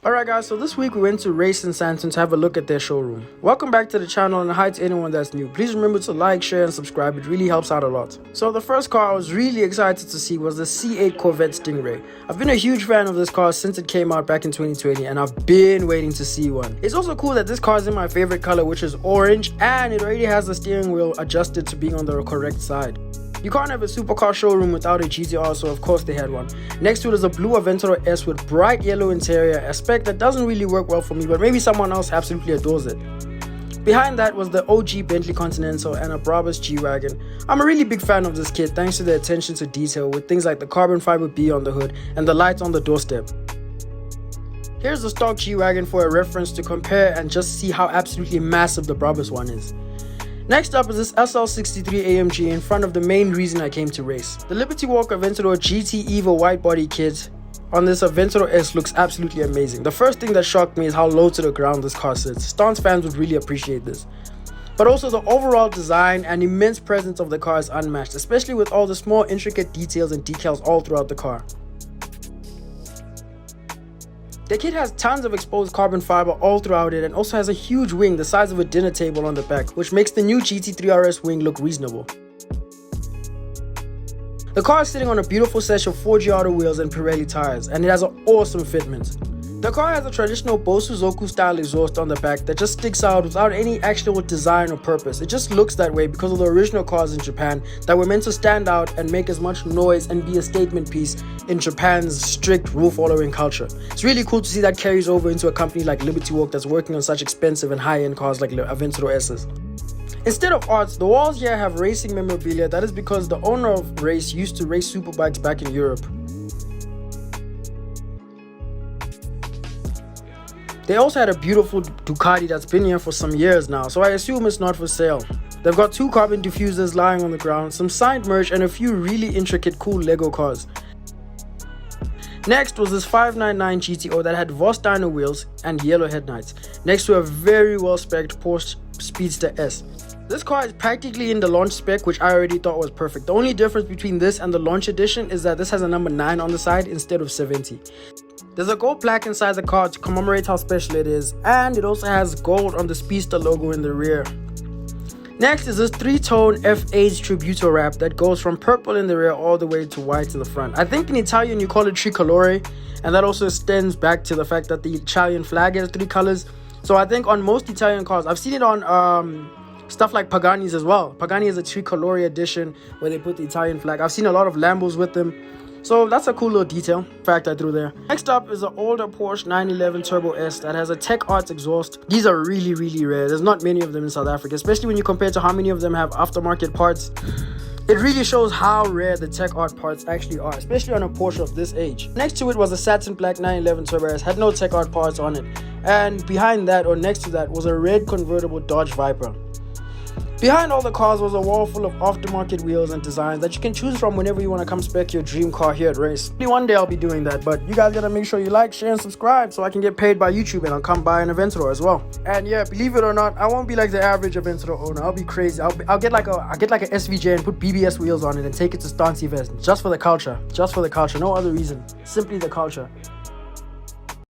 Alright guys, so this week we went to Race and Santon to have a look at their showroom. Welcome back to the channel, and hi to anyone that's new. Please remember to like, share and subscribe, it really helps out a lot. So the first car I was really excited to see was the C8 Corvette Stingray. I've been a huge fan of this car since it came out back in 2020 and I've been waiting to see one. It's also cool that this car is in my favorite color, which is orange, and it already has the steering wheel adjusted to being on the correct side. You can't have a supercar showroom without a GTR, so of course they had one. Next to it is a blue Aventador S with bright yellow interior, a spec that doesn't really work well for me, but maybe someone else absolutely adores it. Behind that was the OG Bentley Continental and a Brabus G-Wagon. I'm a really big fan of this kit thanks to the attention to detail with things like the carbon fiber B on the hood and the lights on the doorstep. Here's the stock G-Wagon for a reference to compare and just see how absolutely massive the Brabus one is. Next up is this SL63 AMG in front of the main reason I came to race. The Liberty Walk Aventador GT Evo white body kit on this Aventador S looks absolutely amazing. The first thing that shocked me is how low to the ground this car sits. Stance fans would really appreciate this. But also the overall design and immense presence of the car is unmatched, especially with all the small intricate details and decals all throughout the car. The kit has tons of exposed carbon fiber all throughout it and also has a huge wing the size of a dinner table on the back, which makes the new GT3 RS wing look reasonable. The car is sitting on a beautiful set of 4G Auto wheels and Pirelli tires, and it has an awesome fitment. The car has a traditional Bosu Zoku style exhaust on the back that just sticks out without any actual design or purpose. It just looks that way because of the original cars in Japan that were meant to stand out and make as much noise and be a statement piece in Japan's strict rule following culture. It's really cool to see that carries over into a company like Liberty Walk that's working on such expensive and high-end cars like Aventador S's. Instead of arts, the walls here have racing memorabilia. That is because the owner of Race used to race superbikes back in Europe. They also had a beautiful Ducati that's been here for some years now, so I assume it's not for sale. They've got two carbon diffusers lying on the ground, some signed merch and a few really intricate cool Lego cars. Next was this 599 GTO that had Voss dyno wheels and yellow headlights, next to a very well spec'd Porsche Speedster S. This car is practically in the launch spec, which I already thought was perfect. The only difference between this and the launch edition is that this has a number 9 on the side instead of 70. There's a gold plaque inside the car to commemorate how special it is, and it also has gold on the Speedster logo in the rear. Next is this 3-tone F8 Tributo wrap that goes from purple in the rear all the way to white in the front. I think in Italian you call it tricolore, and that also extends back to the fact that the Italian flag has 3 colors. So I think on most Italian cars, I've seen it on stuff like Pagani's as well. Pagani has a tricolore edition where they put the Italian flag. I've seen a lot of Lambos with them. So that's a cool little detail fact I threw there. Next up is an older Porsche 911 Turbo S that has a Tech Arts exhaust. These are really rare. There's not many of them in South Africa, especially when you compare to how many of them have aftermarket parts. It really shows how rare the Tech Art parts actually are, especially on a Porsche of this age. Next to it was a satin black 911 Turbo S, had no Tech Art parts on it. And behind that, or next to that, was a red convertible Dodge Viper. Behind all the cars was a wall full of aftermarket wheels and designs that you can choose from whenever you want to come spec your dream car here at Race. Maybe one day I'll be doing that, but you guys gotta make sure you like, share and subscribe so I can get paid by YouTube and I'll come buy an Aventador as well. And yeah, believe it or not, I won't be like the average Aventador owner. I'll be crazy. I'll get like a SVJ and put BBS wheels on it and take it to stance events just for the culture. No other reason. Simply the culture.